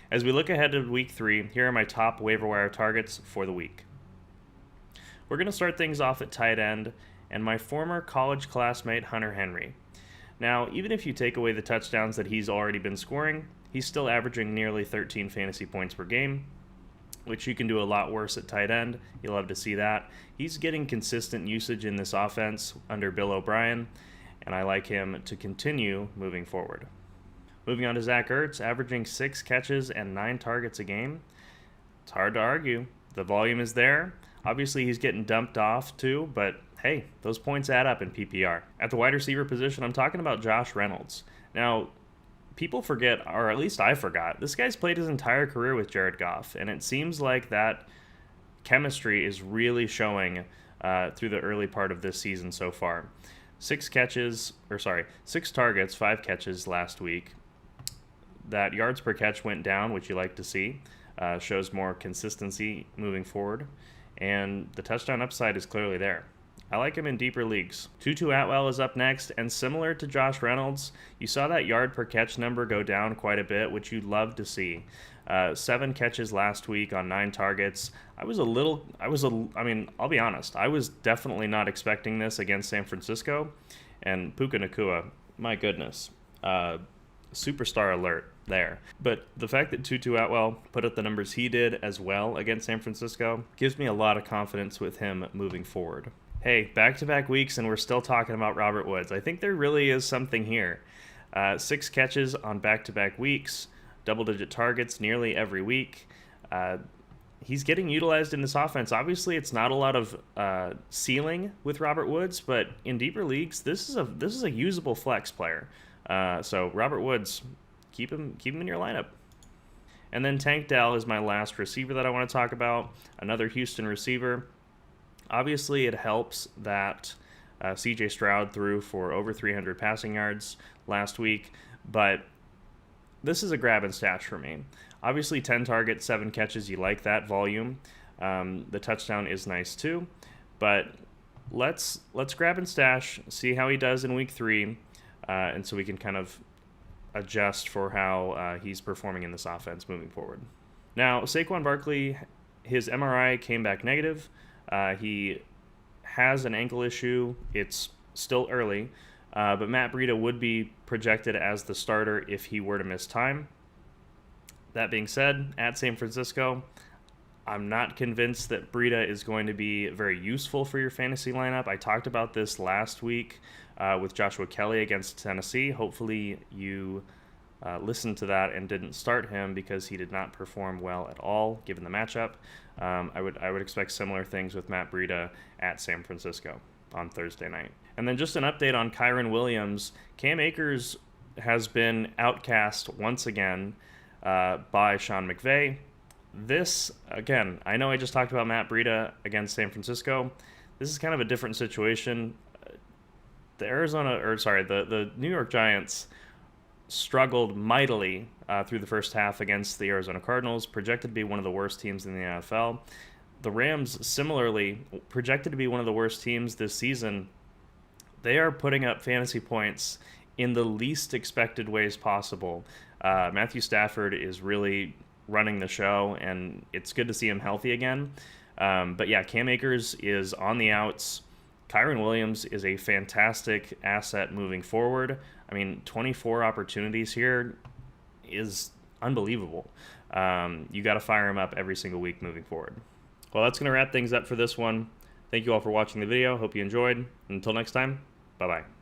As we look ahead to week 3, here are my top waiver wire targets for the week. We're going to start things off at tight end, and my former college classmate Hunter Henry. Now, even if you take away the touchdowns that he's already been scoring, he's still averaging nearly 13 fantasy points per game, which you can do a lot worse at tight end. You'll love to see that. He's getting consistent usage in this offense under Bill O'Brien, and I like him to continue moving forward. Moving on to Zach Ertz, averaging 6 catches and 9 targets a game. It's hard to argue. The volume is there. Obviously, he's getting dumped off too, but hey, those points add up in PPR. At the wide receiver position, I'm talking about Josh Reynolds. Now, people forget, or at least I forgot, this guy's played his entire career with Jared Goff, and it seems like that chemistry is really showing through the early part of this season so far. 6 targets, 5 catches last week. That yards per catch went down, which you like to see. Shows more consistency moving forward. And the touchdown upside is clearly there. I like him in deeper leagues. Tutu Atwell is up next, and similar to Josh Reynolds, you saw that yard per catch number go down quite a bit, which you'd love to see. 7 catches last week on 9 targets. I'll be honest, I was definitely not expecting this against San Francisco. And Puka Nacua, my goodness, superstar alert there. But the fact that Tutu Atwell put up the numbers he did as well against San Francisco gives me a lot of confidence with him moving forward. Hey, back-to-back weeks and we're still talking about Robert Woods. I think there really is something here. 6 catches on back-to-back weeks, double-digit targets nearly every week. He's getting utilized in this offense. Obviously, it's not a lot of ceiling with Robert Woods, but in deeper leagues, this is a usable flex player. So Robert Woods, keep him in your lineup. And then Tank Dell is my last receiver that I want to talk about. Another Houston receiver. Obviously, it helps that C.J. Stroud threw for over 300 passing yards last week, but this is a grab and stash for me. Obviously, 10 targets, 7 catches, you like that volume. The touchdown is nice too, but let's grab and stash, see how he does in week 3, and so we can kind of adjust for how he's performing in this offense moving forward. Now, Saquon Barkley, his MRI came back negative. He has an ankle issue. It's still early, but Matt Breida would be projected as the starter if he were to miss time. That being said, at San Francisco, I'm not convinced that Breida is going to be very useful for your fantasy lineup. I talked about this last week with Joshua Kelly against Tennessee. Hopefully you listened to that and didn't start him because he did not perform well at all given the matchup. I would expect similar things with Matt Breida at San Francisco on Thursday night. And then just an update on Kyren Williams. Cam Akers has been outcast once again by Sean McVay. This, again, I know I just talked about Matt Breida against San Francisco. This is kind of a different situation. The New York Giants struggled mightily through the first half against the Arizona Cardinals, projected to be one of the worst teams in the NFL. The Rams, similarly, projected to be one of the worst teams this season. They are putting up fantasy points in the least expected ways possible. Matthew Stafford is really running the show, and it's good to see him healthy again. But yeah, Cam Akers is on the outs. Kyren Williams is a fantastic asset moving forward. I mean, 24 opportunities here is unbelievable. You got to fire him up every single week moving forward. Well, that's going to wrap things up for this one. Thank you all for watching the video. Hope you enjoyed. Until next time, bye-bye.